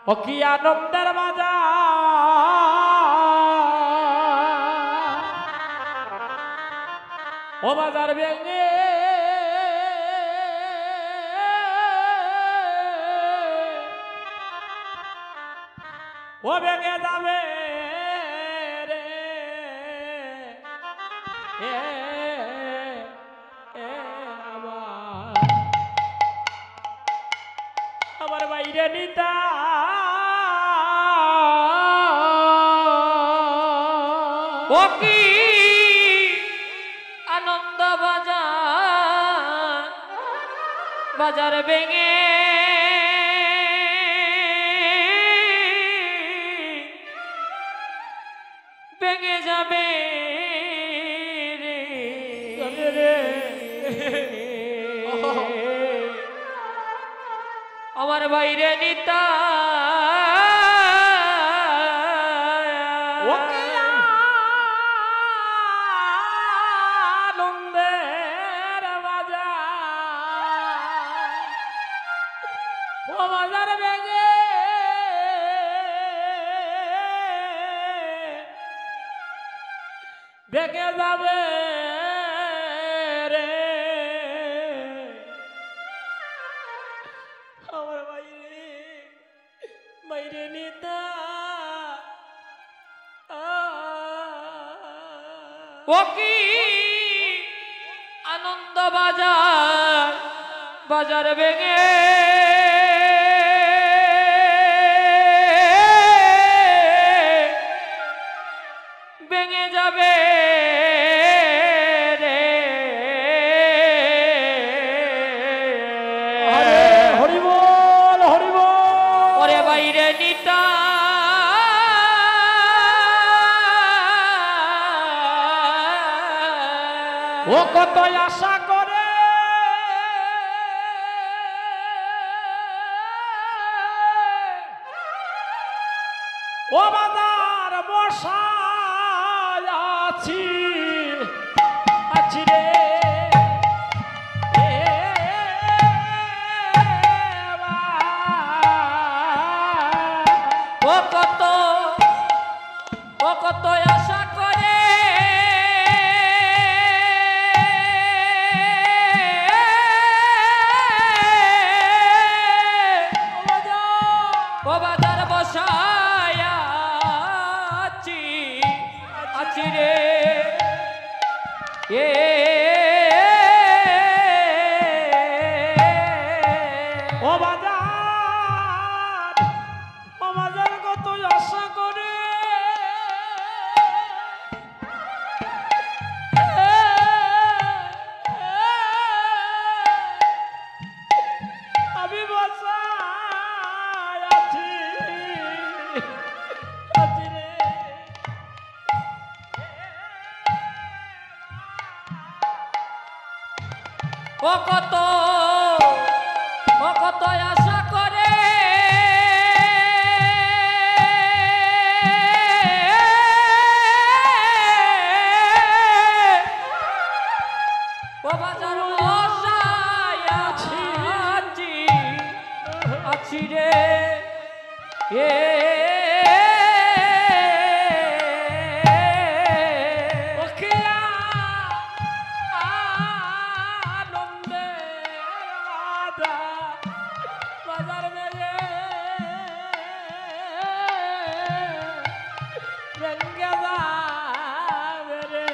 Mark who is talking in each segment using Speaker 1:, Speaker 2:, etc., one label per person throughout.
Speaker 1: ও কি আনন্দের বাজার ও বাজার ভেঙে ও ভেঙে যাবে রে আমার বাইরে নিতা ও কি আনন্দ বাজার বাজার ভেঙে ভেঙে যাবে রে আমার বাইরে নিতা আনন্দের বাজার ও বাজার ভেঙে ভেঙে যাবে রে আমার বাইরে বাইরে নিতা ও কি আনন্দ বাজার বাজার ভেঙে ভেঙে যাবে রে হরি বল ওরে বাইরে নিতা ও কত আশা করে ও বাজার বসায় আছি রে ও কত আশা করে ও বাজার বসায় আছি রে ও বাজার কত আশা করে আমি বসায় আছি রে ও কত আশা করে ও বাজার বসায় আছি রে বাজার ভেঙে ভেঙে যাবে রে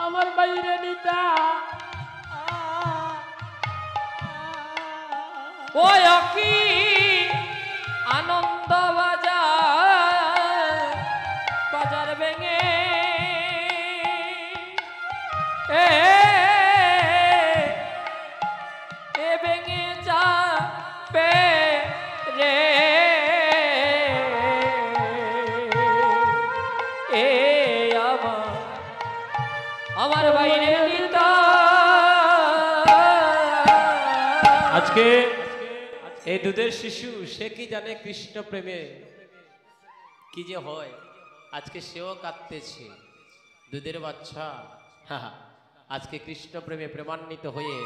Speaker 1: আমার বাইরে নিতা ও কি আনন্দ বাজার বাজার ভেঙে ভেঙে যাবে রে আমার বাইরে নিতা আজকে এই দুধের শিশু সে কি জানে কৃষ্ণ প্রেমে কি যে হয়। আজকে সেও কাঁদতেছে দুধের বাচ্চা আজকে কৃষ্ণ প্রেমে প্রেমান্বিত হয়ে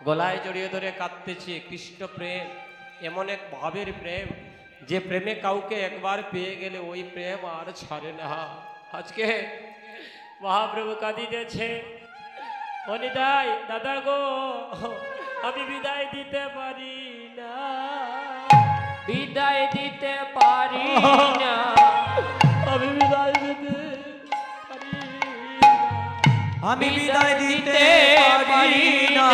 Speaker 1: গলায় জড়িয়ে ধরে কাঁদতেছি। কৃষ্ণ প্রেম এমন এক ভাবের প্রেম, যে প্রেমে কাউকে একবার পেয়ে গেলে ওই প্রেম আর ছাড়ে না। আজকে মহাপ্রভু কাঁদিতেছে, অনিতাই দাদা গো, আমি বিদায় দিতে পারি না, বিদায় দিতে পারি না, আমি বিদায় দিতে পারি না,
Speaker 2: আমি বিদায় দিতে পারি না।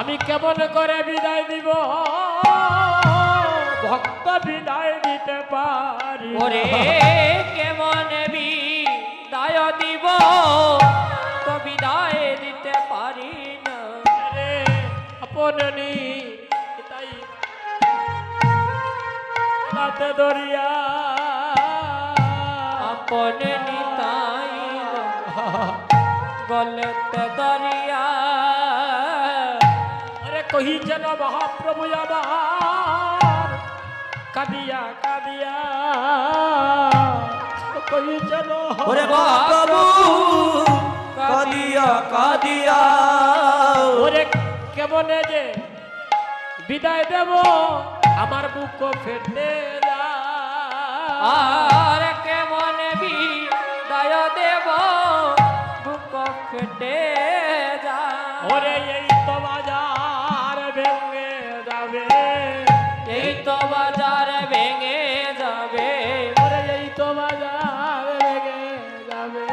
Speaker 1: আমি কেমন করে বিদায় দিব, ভক্ত বিদায় দিতে পারি ওরে, কেমন বিদায় দিব, তো বিদায় দিতে পারি না রে আপনি তাই রাতে দরিয়া আপনি নিতাই গলেতে দরিয়া। আরে কহি যেন মহাপ্রভু আমার কাঁদিয়া কাঁদিয়া, কহি যেন
Speaker 2: ওরে মহাপ্রভু কাঁদিয়া কাঁদিয়া,
Speaker 1: ওরে কেমনে যে বিদায় দেব, আমার বুক ফেটে আর কেমনে বিদায় দেব, বুক ফেটে যা। ওরে এই তো বাজার ভেঙে যাবে, এই তো বাজার ভেঙে যাবে, ওরে এই তো বাজার ভেঙে যাবে,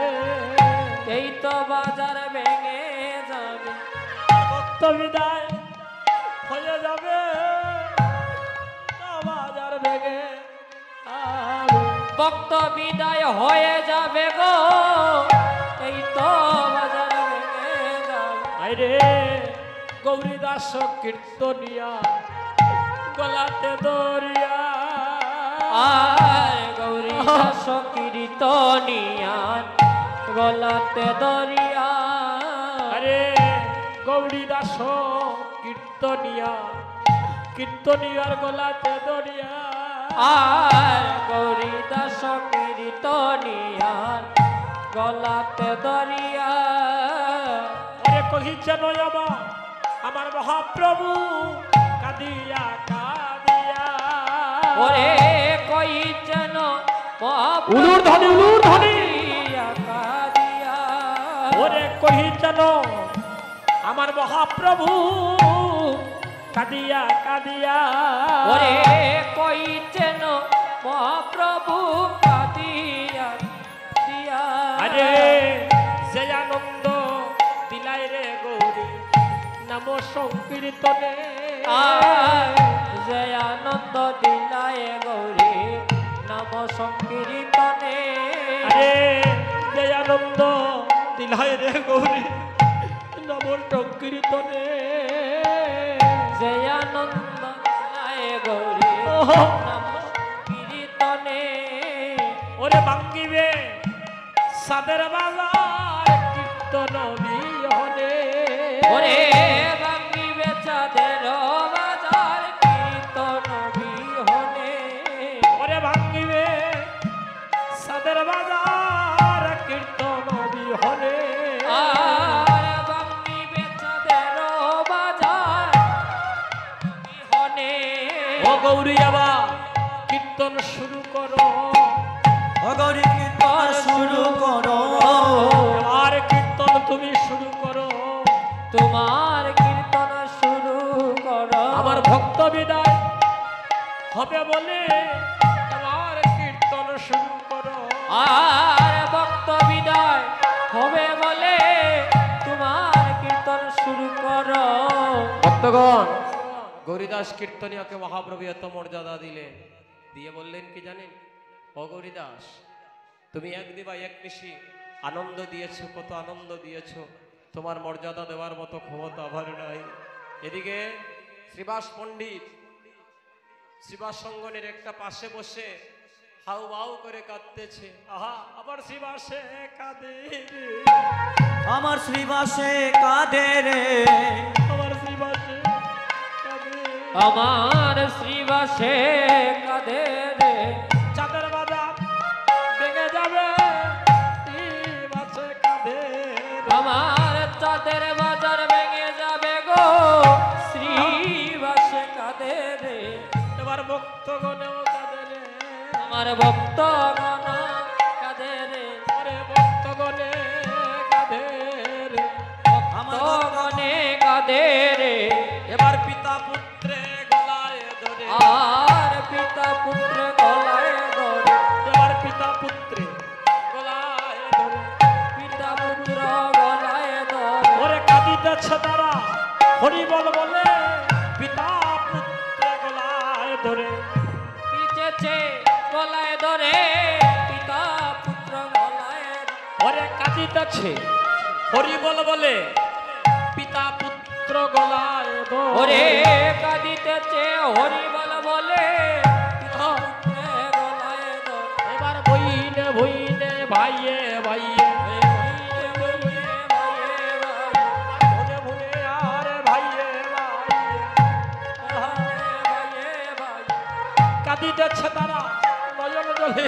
Speaker 1: এই তো বাজার ভেঙে যাবে, ভক্ত বিদায় হয়ে যাবে, বাজার ভেঙে ভক্ত বিদায় হয়ে যাবে গো, এই তো বাজার ভেঙে যাবে। আরে গৌরী দাস কীর্তনিয়া গলাতে দরিয়া, আর গৌরী দাস কীর্তনিয়া গলাতে দরিয়া। আরে গৌরী দাস কীর্তনিয়া, কীর্তনিয়ার গলাতে দরিয়া, আর গৌরী দাস কীর্তনিয়ার গলাতে দরিয়া। আরে কহিছেন আমার মহাপ্রভু কাঁদিয়া কাঁদিয়া, ওরে কহিছেন মহাপ্রভু কাঁদিয়া কাঁদিয়া, ওরে কহিছেন আমার মহাপ্রভু কাঁদিয়া কাঁদিয়া, ওরে কইছেন মহাপ্রভু কাঁদিয়া কাঁদিয়া। আরে যে আনন্দ দিলাই রে গৌরী নাম সংকীর্তনে, যে আনন্দ দিলাই গৌরী নাম সংকীর্তনে। আরে যে আনন্দ দিলাই রে গৌরী নাম সংকীর্তনে, যে আনন্দ দিলাই গৌরী নাম কীর্তনে। ওরে ভাঙ্গিবে সাদের বাজার কীর্তন বিহনে, ওরে ভাঙ্গিবে চাঁদের বাজার কীর্তন বিহনে, ওরে ভাঙ্গিবে সাদের বাজার কীর্তন বিহনে, আর ভাঙ্গিবে চাঁদের বাজার বিহনে। ও গৌরী আবার কীর্তন শুরু করো,
Speaker 2: ও গৌরী কীর্তন শুরু করো,
Speaker 1: আর কীর্তন তুমি শুরু করো, তোমার কীর্তন শুরু করো। আমার ভক্ত বিদায় হবে বলে তোমার কীর্তন শুরু করো, আর ভক্ত বিদায় হবে বলে তোমার কীর্তন শুরু করো। ভক্তগণ, গৌরীদাস কীর্তনীয়কে মহাপ্রভু এত মর্যাদা দিলেন, দিয়ে বললেন কি জানেন, ও গৌরীদাস তুমি এক দিবা এক নিশি আনন্দ দিয়েছো, কত আনন্দ দিয়েছো, তোমার মর্যাদা দেওয়ার মতো ক্ষমতা আমার নাই। এদিকে শ্রীবাস পণ্ডিত শ্রীবাস সঙ্গনের একটা পাশে বসে হাউ বাউ করে কাঁদতেছে। আহা, আবার শ্রীবাসে কাঁদে রে,
Speaker 2: আমার শ্রীবাসে কাঁদে রে,
Speaker 1: আমার শ্রীবাসে কাঁদে, আমার শ্রীবাসে কাঁদে রে, চাঁদের বাজার ভেঙে যাবে, শ্রীবাসে কাঁদে, আমার চাঁদের বাজার ভেঙে যাবে গো শ্রীবাসে কাঁদে রে
Speaker 2: এবার ভক্তগণেও কাঁদে রে
Speaker 1: আমার ভক্তগণ কাঁদে রে
Speaker 2: ওরে ভক্তগণে কাঁদে রে
Speaker 1: ভক্তগণে কাঁদে রে
Speaker 2: এবার পিতা পুত্রে গলায় ধরে
Speaker 1: আর পিতা পুত্র গলায় ধরে
Speaker 2: এবার পিতা পুত্রে গলায় ধরে
Speaker 1: পিতা পুত্র গলায় ধরে
Speaker 2: ওরে কাঁদিতেছে তারা হরি বল বলে পিতা পুত্রে গলায় ধরে
Speaker 1: পিছেছে গলায় ধরে পিতা পুত্র গলায়
Speaker 2: ওরে কাঁদিতেছে হরি বল বলে পিতা পুত্র গলায় ধরে
Speaker 1: ওরে কাঁদিতেছে হরি বল বলে পিতা পুত্র গলায় ধরে
Speaker 2: এবার বইনে বইনে ভাইয়ে ভাইয়ে ভুলে ভুলে আরে ভাইয়ে কাঁদিতেছে তারা নয়ন জলে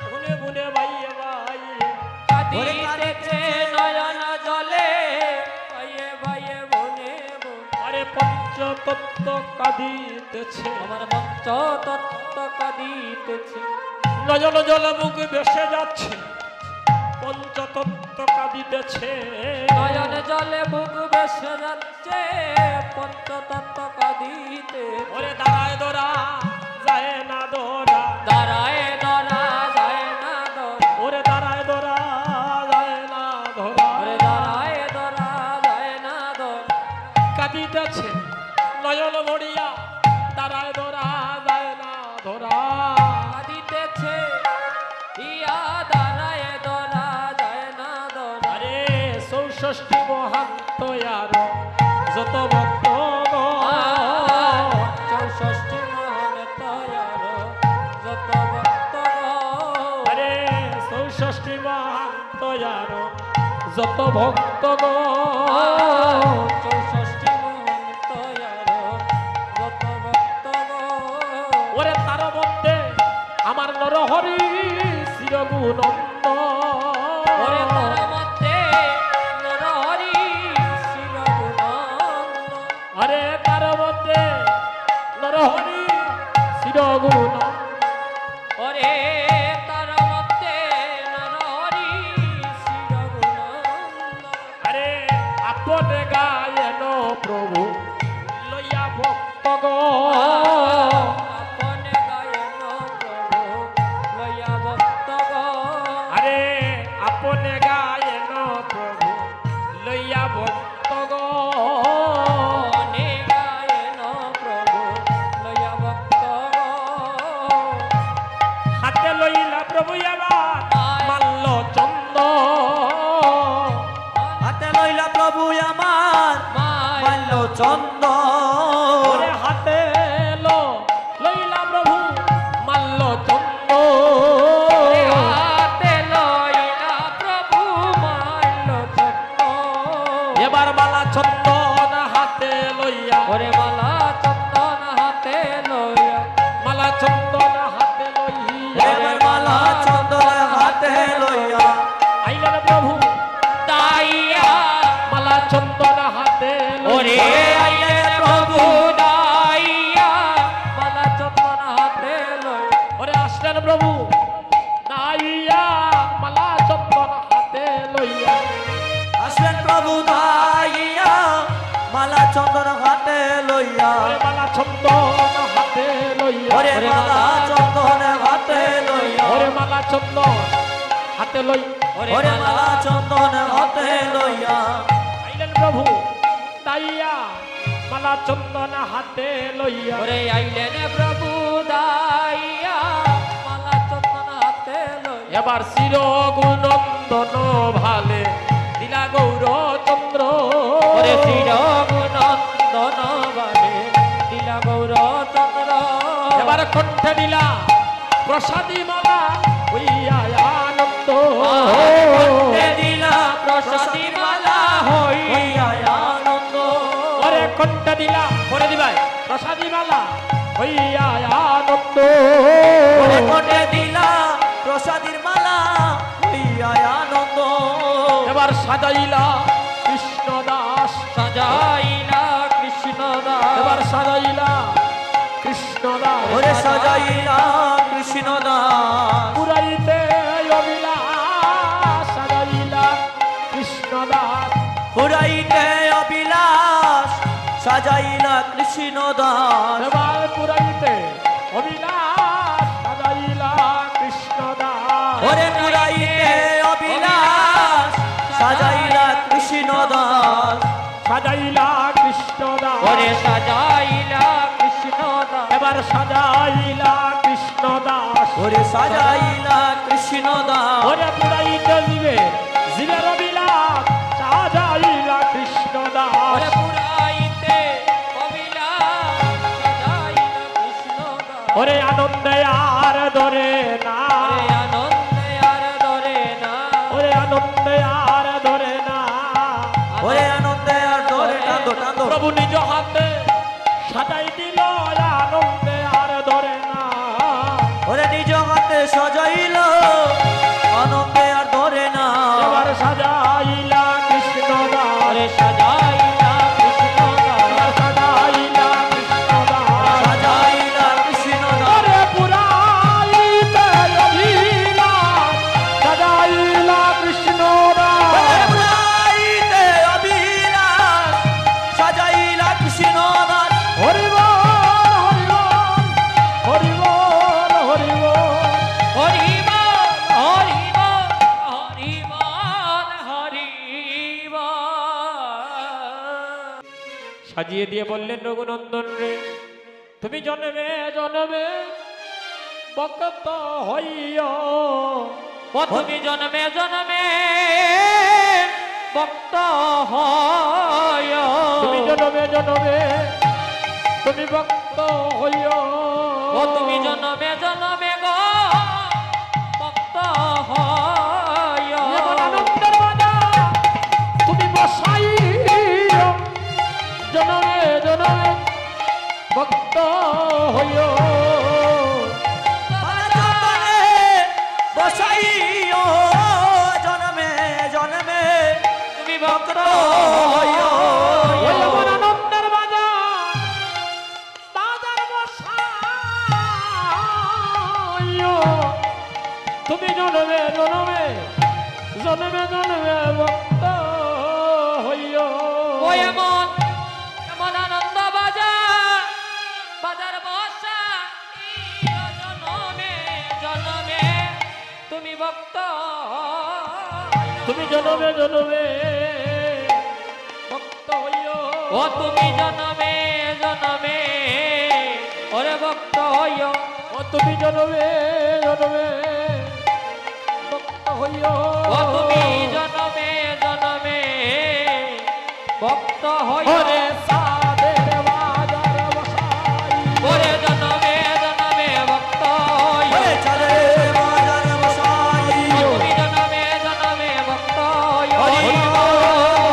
Speaker 2: ভুলে ভুলে ভাইয়ে ভাইয়ে
Speaker 1: কাঁদিতেছে নয়ন জলে ভাইয়ে ভাইয়ে বনে বনে
Speaker 2: আরে পঞ্চতত্ত্ব কাঁদিতেছে
Speaker 1: আমার মঞ্চ তত্ত্ব কাঁদিতেছে
Speaker 2: নয়ন জল মুখ ভেসে যাচ্ছে পঞ্চতত্ত্ব কাঁদিতেছে
Speaker 1: নয়ন জলে বুক ভেসে যাচ্ছে পঞ্চতত্ত্ব কাঁদিতে
Speaker 2: ওরে দাঁড়ায় দোরা যায় না দোরা
Speaker 1: দাঁড়ায় ধরা যায় না ধরা
Speaker 2: ওরে দাঁড়ায় দোরা যায় না ধরা
Speaker 1: ওরে দাঁড়ায় ধরা যায় না ধরা
Speaker 2: কাঁদিতেছে নয়ন মরিয়া দাঁড়ায় দোরা যায় না ধরা
Speaker 1: কাঁদিতেছে ইয়া দাঁড়ায় ধরা যায় না ধরা
Speaker 2: আরে 64 মহান্ত আর যত ভক্ত
Speaker 1: চৌষষ্ঠী মহান তয়ার যত ভক্ত
Speaker 2: আরে 64 মহান্ত আর যত ভক্ত
Speaker 1: চৌষষ্ঠী মহান তয়ার যত ভক্ত
Speaker 2: ওরে তার মধ্যে আমার নরহরি চিরগুণন্দ
Speaker 1: ওরে তার মধ্যে নরহরি শিরগুণন্দ
Speaker 2: আরে তার মধ্যে নরহরি চিরগুণন্দ
Speaker 1: ওরে তার মধ্যে নরহরি শিরগুণন্দ
Speaker 2: আরে আপনে গায়ন প্রভু লইয়া ভক্ত
Speaker 1: আপনে গায়ন প্রভু লয়া ভক্ত
Speaker 2: আরে আপনে গায়ন প্রভু লইয়া ভক্ত
Speaker 1: আপনে গায়ন প্রভু লয়া ভক্ত
Speaker 2: হাতে লইলা প্রভু এবার মাল্য চন্দ
Speaker 3: হাতে লইলা প্রভু আমার মাল্য চন্দ
Speaker 2: ওরে হাতে লইলা প্রভু মাল্য চন্দ
Speaker 1: হাতে লইলা প্রভু মাল্য চন্দ
Speaker 2: এবার মালা চন্দন হাতে লইয়া
Speaker 1: ওরে মালা চন্দন হাতে লইয়া
Speaker 2: মালা চন্দন হাতে লইয়া
Speaker 3: এবার মালা চন্দন হাতে লইয়া
Speaker 2: আইলেন প্রভু
Speaker 1: দাইয়া
Speaker 2: মালা চন্দন হাতে
Speaker 1: ওরে
Speaker 2: লইয়া
Speaker 1: আইলে প্রভু দাইয়া মালা চন্দন হাতে লইয়া
Speaker 2: ওরে আসলেন প্রভু দাইয়া মালা চন্দন হাতে লইয়া
Speaker 3: আসলেন প্রভু দাইয়া মালা চন্দন হাতে লইয়া
Speaker 2: ওরে মালা চন্দন হাতে লইয়া
Speaker 3: ওরে মালা চন্দন হাতে লইয়া
Speaker 2: ওরে মালা চন্দন হাতে লই
Speaker 3: ওরে মালা চন্দন হাতে লইয়া
Speaker 2: আইলেন প্রভু দাইয়া মালা চন্দন হাতে লইয়া
Speaker 1: ওরে আইলেন প্রভু দাইয়া মালা চন্দন হাতে লইয়া
Speaker 2: এবার চির গুণন্দন ভালে দিলা গৌর চন্দ্র
Speaker 1: ওরে শ্রী গুণন্দন বালে দিলা গৌর চন্দ্র
Speaker 2: এবার কণ্ঠে দিলা প্রসাদী মালা হইয়া আনন্দ
Speaker 1: কণ্ঠে দিলা প্রসাদী মালা
Speaker 3: হইয়া আনন্দ
Speaker 2: ওরে কণ্ঠে দিলা করে দিবাই প্রসাদী মালা হইয়া আনন্দ
Speaker 3: ওরে কোটে দিলা প্রসাদীর মালা হইয়া আনন্দ
Speaker 2: এবার
Speaker 1: সাজাইলা কৃষ্ণ দাস, সাজাইলা কৃষ্ণ দাস, এবার সাজাইলা কৃষ্ণ দাস,
Speaker 3: ওরে সাজাইলা কৃষ্ণ দাস,
Speaker 1: পুরাইতে অবিলাস, সাজাইলা কৃষ্ণ দাস,
Speaker 3: পুরাইতে অবিলাস সাজাইলা কৃষ্ণ দাস,
Speaker 1: এবার পুরাইতে অবিলাস, সাজাইলা কৃষ্ণ দাস,
Speaker 3: ওরে পুরাইতে অবিলাস সাজাইলা কৃষ্ণ দাস,
Speaker 1: সাজাইলা কৃষ্ণ দাস,
Speaker 3: ওরে সাজাইলা কৃষ্ণ দাস,
Speaker 1: এবার সাজাইলা কৃষ্ণ দাস,
Speaker 3: ওরে সাজাইলা কৃষ্ণ দাস,
Speaker 1: ওরে পুরাইতে জীবের অবিলাস, সাজাইলা কৃষ্ণ দাস,
Speaker 3: ওরে পুরাইতে অবিলাস সাজাইলা কৃষ্ণ দাস,
Speaker 1: ওরে আনন্দে আর ধরে না,
Speaker 3: ওরে আনন্দে আর ধরে না,
Speaker 1: ওরে আনন্দে আর ধরে না,
Speaker 3: ওরে আনন্দে আর ধরে না, টানো
Speaker 1: প্রভু নিজ হাতে সাজাই দিল, আনন্দে আর ধরে না,
Speaker 3: ওরে নিজ হাতে সাজাইল আনন্দে আর ধরে না,
Speaker 1: এবার সাজাইলা কৃষ্ণ দাস,
Speaker 3: ওরে সাজাইলা কৃষ্ণ দাস,
Speaker 1: এবার সাজাইলা কৃষ্ণ দাস,
Speaker 3: সাজাইলা কৃষ্ণ দাস,
Speaker 1: ওরে পুরাইতে অবিলাস, সাজাইলা কৃষ্ণ দাস,
Speaker 3: ওরে পুরাইতে অবিলাস সাজাইলা কৃষ্ণ দাস,
Speaker 1: হরি বল হরি বল হরি বল হরি বল,
Speaker 3: হরি বল হরি বল হরি বল হরি বল।
Speaker 1: সাজিয়ে দিয়ে বললেন রঘুনন্দন রে, তুমি জন্মে জন্মে ভক্ত হইও,
Speaker 3: তুমি জন্মে জন্মে ভক্ত হয়,
Speaker 1: তুমি জন্মে জন্মে তুমি ভক্ত হইও,
Speaker 3: তুমি জন্মে জন্মে গো ভক্ত হয়,
Speaker 1: এমন আনন্দের বাজার তুমি বসাইও, জন্মে জন্মে ভক্ত হইও,
Speaker 3: বসাইও জন্মে জন্মে তুমি ভক্ত হয়,
Speaker 1: এমন আনন্দের বাজার বাজার বসাইও, তুমি জন্মে জন্মে জন্মে জন্মে ভক্ত হইও,
Speaker 3: ও এমন এমন আনন্দ বাজার বাজার বসা জন্মে জন্মে তুমি ভক্ত
Speaker 1: তুমি জন্মে জন্মে ভক্ত হইও,
Speaker 3: ও তুমি জন্মে জন্মে ওরে ভক্ত হইও,
Speaker 1: ও তুমি জন্মে জন্মে ভক্ত হইও,
Speaker 3: ও তুমি জন্মে জন্মে ভক্ত হইও,
Speaker 1: ওরে সাদের বাজার বসাই,
Speaker 3: ওরে জন্মে জন্মে ভক্ত হইও,
Speaker 1: ওরে চাঁদের বাজার বসাই,
Speaker 3: তুমি জন্মে জন্মে ভক্ত হইও,
Speaker 1: হরি বল,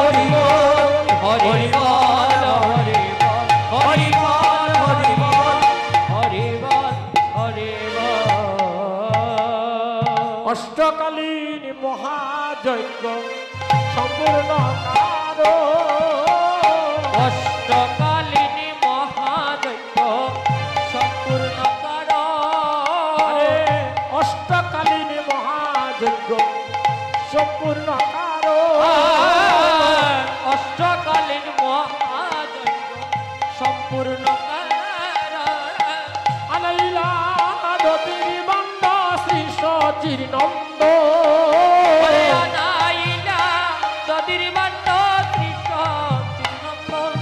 Speaker 1: হরি বল,
Speaker 3: হরি বল হরি বল হরি বল হরি বল হরি বল।
Speaker 1: অষ্টকালীন মহাযজ্ঞ সম্পূর্ণ কারো,
Speaker 3: অষ্টকালীন মহাযজ্ঞ সম্পূর্ণ করো,
Speaker 1: আরে অষ্টকালীন মহাযজ্ঞ সম্পূর্ণ কারো,
Speaker 3: অষ্টকালীন মহাযজ্ঞ সম্পূর্ণ করো,
Speaker 1: আনাইলা দতির বান্দ শ্রী সচির নন্দ,
Speaker 3: ওরে আনাইলা দদির বান্ড ত্রিশ চিহ্নন্দন,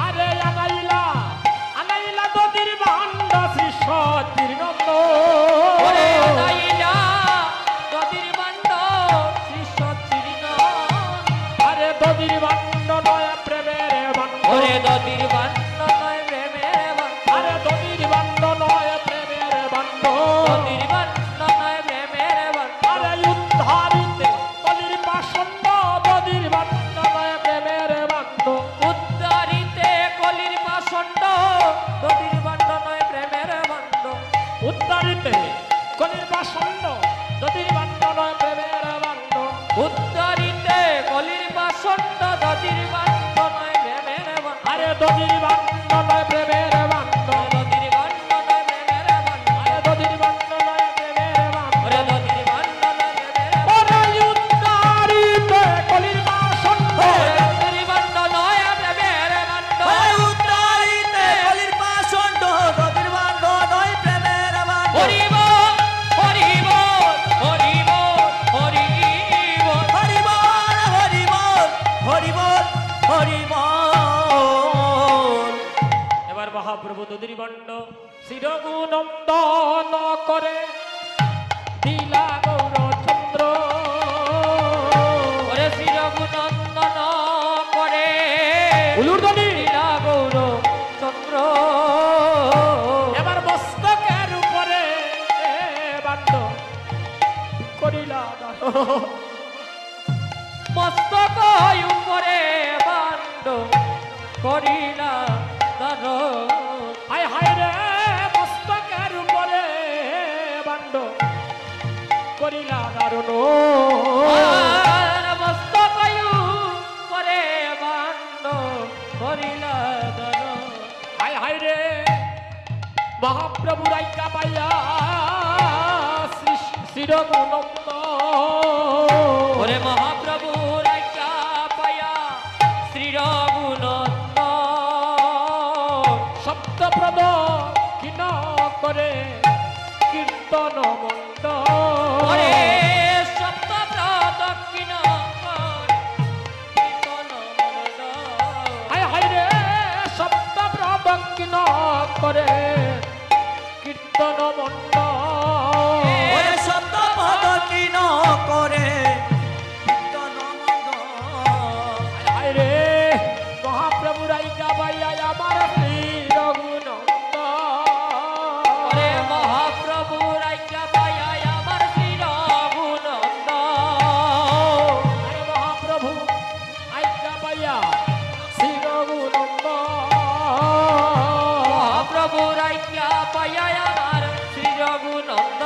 Speaker 1: আরে আনাইলা আনাইলা দতির বান্দ শ্রী সচির নন্দ,
Speaker 3: ওরে আনাইলা দদির বান্ড ত্রিশ চিহ্নন্দন,
Speaker 1: আরে দতির বান্দ নয় প্রেমের বান্দ,
Speaker 3: ওরে দদির বান্ড নয় প্রেমের বান্ড,
Speaker 1: আরে দতির বান্দ নয় প্রেমের বান্দ,
Speaker 3: দদির বান্ড নয় প্রেমের বান্ড,
Speaker 1: আরে উদ্ধারিতে কলির পাষণ্ড, দতির বান্দ নয় প্রেমের বান্দ,
Speaker 3: উদ্ধারিতে কলির পাষণ্ড, দদির বান্ড নয় প্রেমের বান্ড,
Speaker 1: উদ্ধারিতে কলির পাষণ্ড, দতির বান্দ নয় প্রেমের বান্দ,
Speaker 3: উদ্ধারিতে
Speaker 2: দধির বান্ড নয় প্রেমের বান্ড
Speaker 1: দধির বান্ড নয় প্রেমের বান্ড
Speaker 2: আরে দধির বান্ড নয় প্রেমের বান্ড
Speaker 1: ওরে দধির বান্ড নয় প্রেমের বান্ড
Speaker 2: ওরে উদ্ধারিতে কলির বাসন্ড
Speaker 1: ওরে দধির বান্ড নয় প্রেমের বান্ড
Speaker 3: ওরে উদ্ধারিতে কলির পাষণ্ড দধির বান্ড নয় প্রেমের বান্ড
Speaker 1: হরি বল হরি বল হরি বল হরি বল
Speaker 3: হরি বল হরি বল হরি বল হরি বল
Speaker 2: এবার মহাপ্রভু দধির বান্ড শিরগুনন্দন করে দিলা গৌরচন্দ্র
Speaker 1: ওরে শিরগুনন্দন করে
Speaker 2: উলুরধ্বনি
Speaker 1: লীলা গৌর চন্দ্র
Speaker 2: এবার মস্তকের উপরে বান্ড করিলা
Speaker 1: মস্তক উপরে বান্ড করিলা দার
Speaker 2: হায় হায় রে মস্তকের উপরে বান্ড করিলা দারুণ
Speaker 1: মস্তক উপরে বান্ড করিলা দার
Speaker 2: হায় হায় রে মহাপ্রভু রাইকা পাইয়া শিরগুনন্দ
Speaker 1: ওরে মহাপ্রভু রাইকা পায়া শ্রী রঘুনন্দ
Speaker 2: সপ্তপ্রদ কিন করে কীর্তন মন্দ
Speaker 1: ওরে সপ্ত প্রদক্ষিণ কীর্তন মন্দ
Speaker 2: হায় হায় রে সপ্তপ্রদ কিন করে কীর্তন মন্দ
Speaker 3: ওরে সত্য পদ কিন করে কীর্তন মন্দ
Speaker 2: হায় রে মহাপ্রভু রাইকা পাইয়া আমার শ্রী রঘুনন্দ
Speaker 1: ওরে মহাপ্রভু রাইকা পায়া আমার শ্রী রঘুনন্দ
Speaker 2: আরে মহাপ্রভু আইকা পাইয়া শ্রী রঘুনন্দ
Speaker 1: মহাপ্রভু রাইকা পায়া আমার শ্রী রঘুনন্দ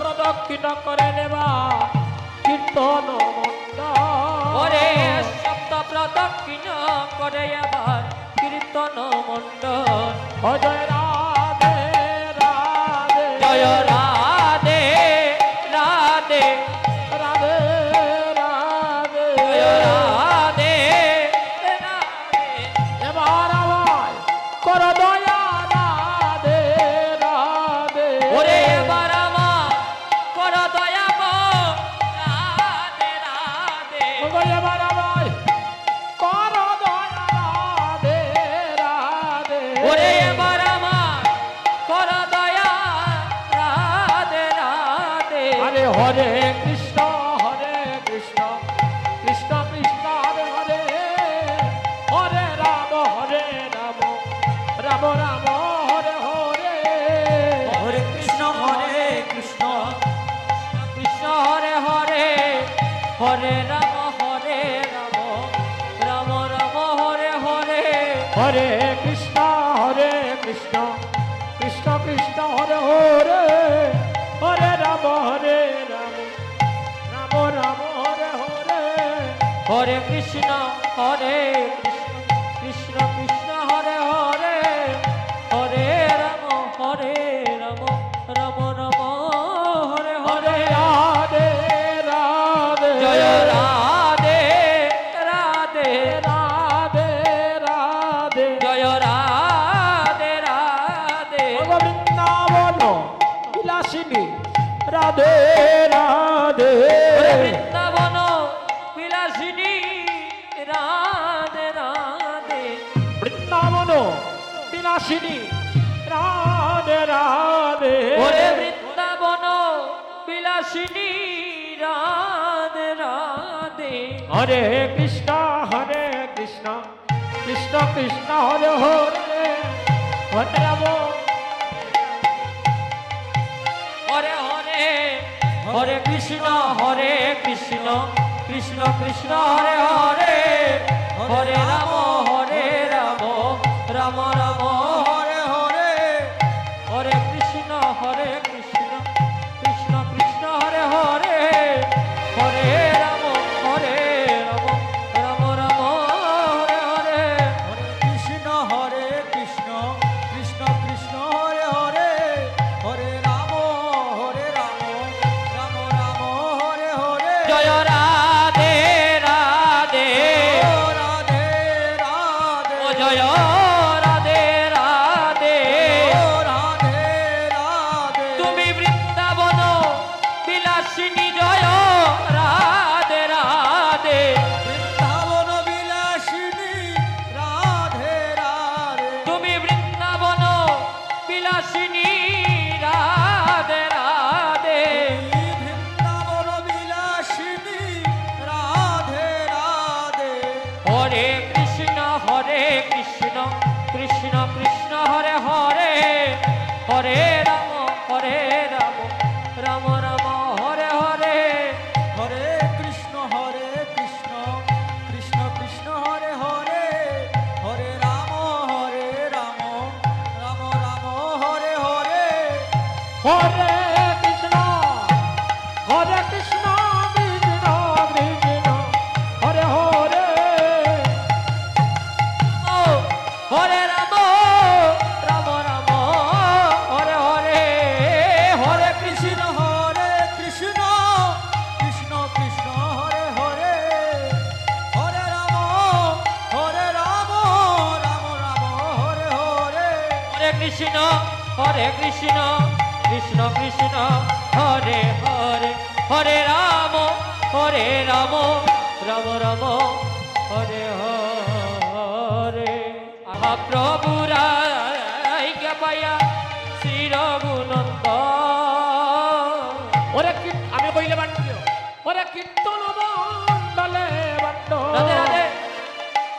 Speaker 2: প্রদক্ষিণ করে নেবা কীর্তন মন্দ
Speaker 1: ওরে সপ্ত প্রদক্ষিণ করে আবার কীর্তন মণ্ডল
Speaker 2: অজয় রাধে রাধে
Speaker 1: জয় রাধে রাধে
Speaker 2: রাধে রাধে
Speaker 1: জয় রাধে রাধে
Speaker 2: এবার আমায় কর দয়া রাধে রাধে
Speaker 1: ওরে এবার আমার কর দয়া গো রাধে রাধে
Speaker 2: ওগো এবার আমায় কর দয়া রাধে রাধে
Speaker 1: ওরে এবার আমার কর দয়া রাধে রাধে
Speaker 2: হরে হরে কৃষ্ণ কৃষ্ণ কৃষ্ণ হরে হরে হরে রাম রাম রাম হরে হরে
Speaker 3: হরে কৃষ্ণ কৃষ্ণ
Speaker 1: হরে হরে হরে রাম রাম রাম হরে হরে
Speaker 2: হরে কৃষ্ণ কৃষ্ণ কৃষ্ণ কৃষ্ণ হরে হরে হরে রাম রাম রাম হরে হরে
Speaker 1: হরে কৃষ্ণ কৃষ্ণ কৃষ্ণ হরে হরে হরে রাম রাম রাম হরে
Speaker 2: হরে
Speaker 1: হরে
Speaker 2: রাধে রাধে
Speaker 1: জয় রাধে রাধে
Speaker 2: রাধে রাধে
Speaker 1: জয় রাধে রাধে
Speaker 2: ভগ বৃন্দাবন বিলাসিনী রাধে রাধে
Speaker 1: ওরে বৃন্দাবন বিলাসিনী রাধে রাধে
Speaker 2: বৃন্দাবন বিলাসিনী রাধে রাধে
Speaker 1: ওরে বৃন্দাবন বিলাসিনী রাধে রাধে
Speaker 2: হরে কৃষ্ণ কৃষ্ণ কৃষ্ণ কৃষ্ণ হরে হরে হরে রাম
Speaker 1: হরে হরে হরে কৃষ্ণ কৃষ্ণ কৃষ্ণ হরে হরে হরে রাম রাম রাম হরে হরে হরে কৃষ্ণ কৃষ্ণ কৃষ্ণ হরে হরে হরে রাম রাম রাম হরে কৃষ্ণ কৃষ্ণ হরে হরে হরে রাম রাম রাম হরে হরে
Speaker 3: হরে কৃষ্ণ কৃষ্ণ কৃষ্ণ হরে হরে হরে রাম রাম রাম হরে হরে
Speaker 2: হরে কৃষ্ণ কৃষ্ণ কৃষ্ণ হরে হরে
Speaker 1: ও হরে রাম রাম রাম হরে হরে হরে কৃষ্ণ
Speaker 3: কৃষ্ণ কৃষ্ণ কৃষ্ণ হরে হরে হরে রাম রাম রাম হরে হরে
Speaker 1: হরে কৃষ্ণ কৃষ্ণ কৃষ্ণ হরে হরে হরে রাম রাম রাম হরে হরে আহা প্রভু রাই পায়া শ্রী রঘুনন্দ
Speaker 2: ওরে আমি কইলে বান্ডিও ওরে কীর্তন মণ্ডলে বান্ড
Speaker 1: রাধে রাধে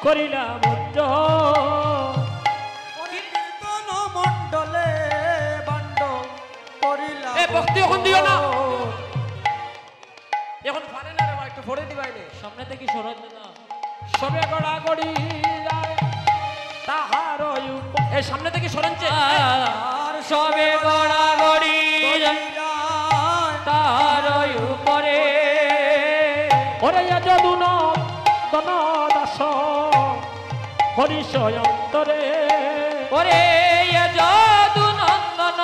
Speaker 2: করিলা মুঞ্জ
Speaker 3: কীর্তন মণ্ডলে বান্ড করিলা
Speaker 1: এ ভক্তি এখন দিও না এখন ফারে না রে ভাই একটু ফোড়ে দিবাইলে সামনে থেকে সরাজ না
Speaker 2: সবে গড়াগড়ি যায় তাহার
Speaker 1: এই সামনে থেকে সরেনছে আর সবে গড়াগড়ি তার উপরে
Speaker 2: ওরে যদুন দন দাস হরিষ অন্তরে
Speaker 1: ওরে যদু নন্দন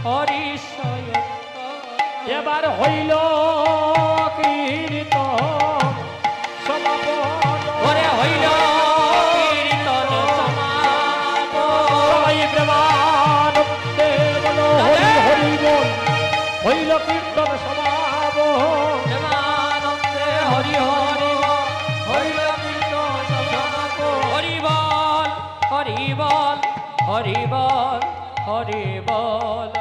Speaker 1: হরিশয়
Speaker 2: এবার হইল কীর্তন সমাপন
Speaker 1: ওরে হইল কীর্তন সমাপন
Speaker 2: সবাই প্রেমানন্দে বলো হরি হরি বল হইল কীর্তন সমাপন
Speaker 1: প্রেমানন্দে হরি হরি
Speaker 3: হইল কীর্তন সমাপন
Speaker 1: হরি বল হরি বল হরি বল হরি বল